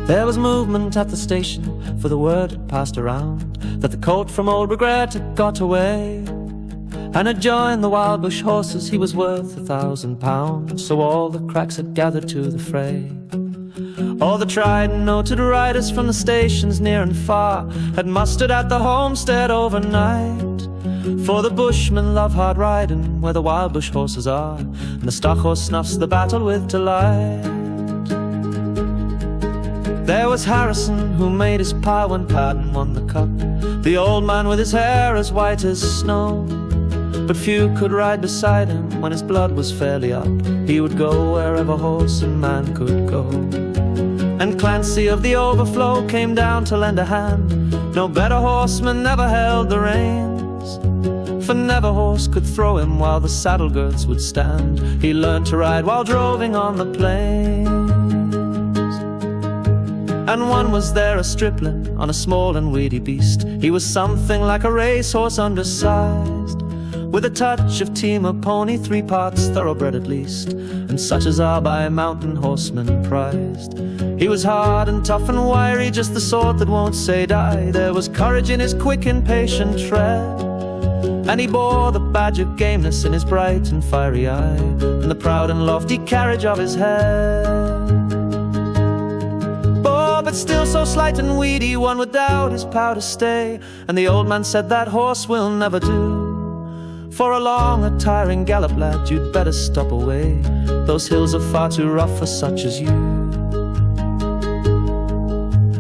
There was movement at the station, for the word had passed around that the colt from old Regret had got away, and had joined the wild bush horses. He was worth £1,000, so all the cracks had gathered to the fray. All the tried and noted riders from the stations near and far had mustered at the homestead overnight, for the bushmen love hard riding where the wild bush horses are, and the stock horse snuffs the battle with delight. There was Harrison, who made his pile when Patton won the cup, the old man with his hair as white as snow, but few could ride beside him when his blood was fairly up. He would go wherever horse and man could go. And Clancy of the Overflow came down to lend a hand. No better horseman never held the reins, for never horse could throw him while the saddle girths would stand. He learned to ride while droving on the plains. And one was there, a stripling on a small and weedy beast. He was something like a racehorse undersized, with a touch of team or pony, 3 parts thoroughbred at least, and such as are by mountain horsemen prized. He was hard and tough and wiry, just the sort that won't say die. There was courage in his quick and patient tread, and he bore the badge of gameness in his bright and fiery eye, and the proud and lofty carriage of his head. But still so slight and weedy, one would doubt his power to stay, and the old man said that horse will never do. For a long, a tiring gallop, lad, you'd better stop away. Those hills are far too rough for such as you.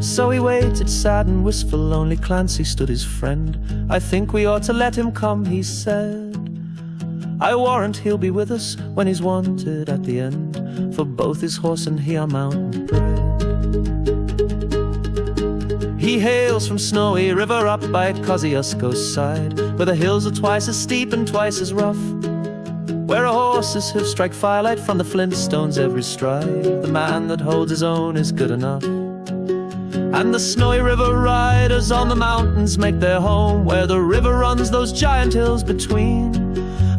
So he waited, sad and wistful, only Clancy stood his friend. I think we ought to let him come, he said. I warrant he'll be with us when he's wanted at the end, for both his horse and he are mountain bred. He hails from Snowy River up by Kosciuszko's side, where the hills are twice as steep and twice as rough, where a horse's hoofs strike firelight from the flint stones every stride. The man that holds his own is good enough. And the Snowy River riders on the mountains make their home, where the river runs those giant hills between.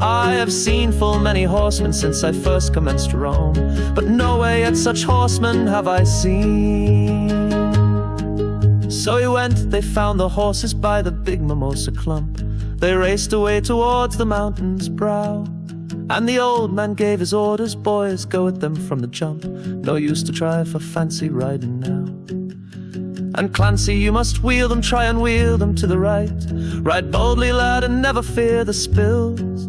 I have seen full many horsemen since I first commenced to roam, but no way yet such horsemen have I seen. So he went, they found the horses by the big mimosa clump. They raced away towards the mountain's brow, and the old man gave his orders, boys, go at them from the jump. No use to try for fancy riding now. And Clancy, you must wheel them, try and wheel them to the right. Ride boldly, lad, and never fear the spills,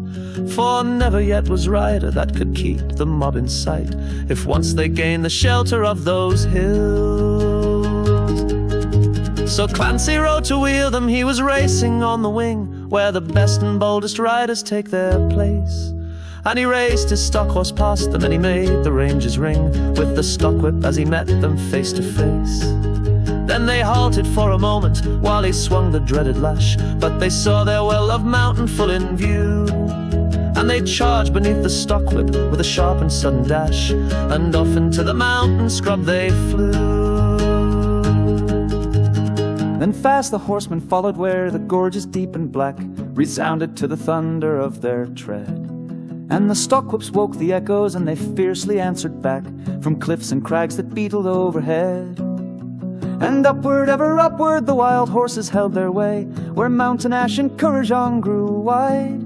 for never yet was rider that could keep the mob in sight, if once they gain the shelter of those hills. So Clancy rode to wheel them, he was racing on the wing, where the best and boldest riders take their place. And he raced his stock horse past them, and he made the ranges ring with the stock whip as he met them face to face. Then they halted for a moment while he swung the dreaded lash, but they saw their well-loved mountain full in view, and they charged beneath the stock whip with a sharp and sudden dash, and off into the mountain scrub they flew. Then fast the horsemen followed, where the gorges deep and black resounded to the thunder of their tread, and the stock whips woke the echoes, and they fiercely answered back from cliffs and crags that beetled overhead. And upward, ever upward, the wild horses held their way, where mountain ash and Currajong grew wide.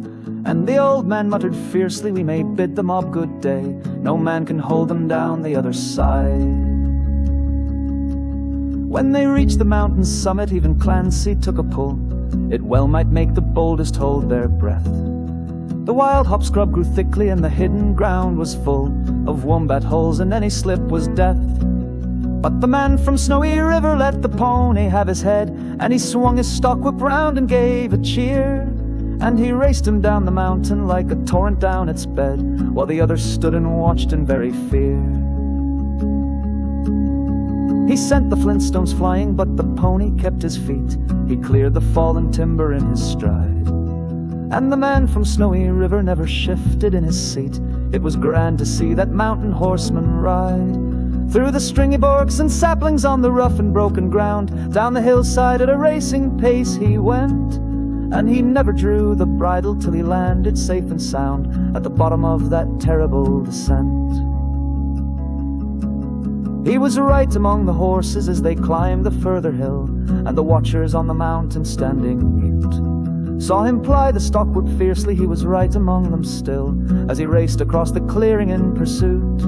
And the old man muttered fiercely, we may bid the mob good day, no man can hold them down the other side. When they reached the mountain's summit, even Clancy took a pull. It well might make the boldest hold their breath. The wild hop scrub grew thickly, and the hidden ground was full of wombat holes, and any slip was death. But the man from Snowy River let the pony have his head, and he swung his stock whip round and gave a cheer, and he raced him down the mountain like a torrent down its bed, while the others stood and watched in very fear. He sent the flintstones flying, but the pony kept his feet. He cleared the fallen timber in his stride, and the man from Snowy River never shifted in his seat. It was grand to see that mountain horseman ride through the stringy borks and saplings on the rough and broken ground. Down the hillside at a racing pace he went, and he never drew the bridle till he landed safe and sound at the bottom of that terrible descent. He was right among the horses as they climbed the further hill, and the watchers on the mountain standing mute saw him ply the stock-whip fiercely. He was right among them still as he raced across the clearing in pursuit.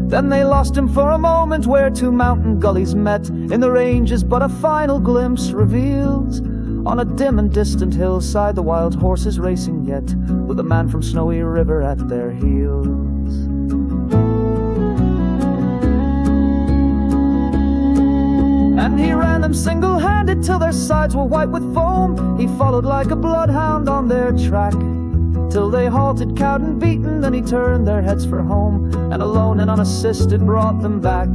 Then they lost him for a moment where two mountain gullies met in the ranges, but a final glimpse reveals on a dim and distant hillside the wild horses racing yet, with the man from Snowy River at their heels. And he ran them single-handed till their sides were white with foam. He followed like a bloodhound on their track till they halted, cowed and beaten. Then he turned their heads for home, and alone and unassisted brought them back.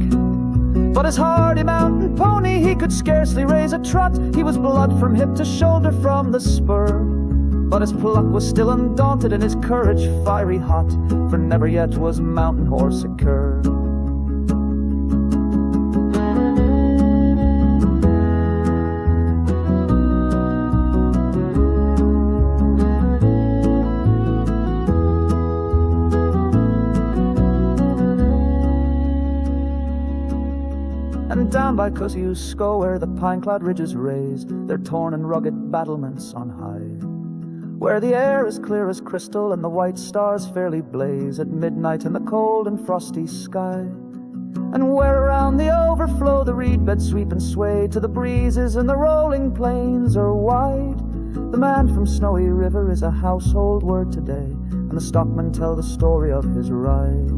But his hardy mountain pony, he could scarcely raise a trot. He was blood from hip to shoulder from the spur, but his pluck was still undaunted and his courage fiery hot, for never yet was mountain horse a cur. And down by Kosciuszko, where the pine-clad ridges raise their torn and rugged battlements on high, where the air is clear as crystal and the white stars fairly blaze at midnight in the cold and frosty sky, and where around the overflow the reed beds sweep and sway to the breezes and the rolling plains are wide, the man from Snowy River is a household word today, and the stockmen tell the story of his ride.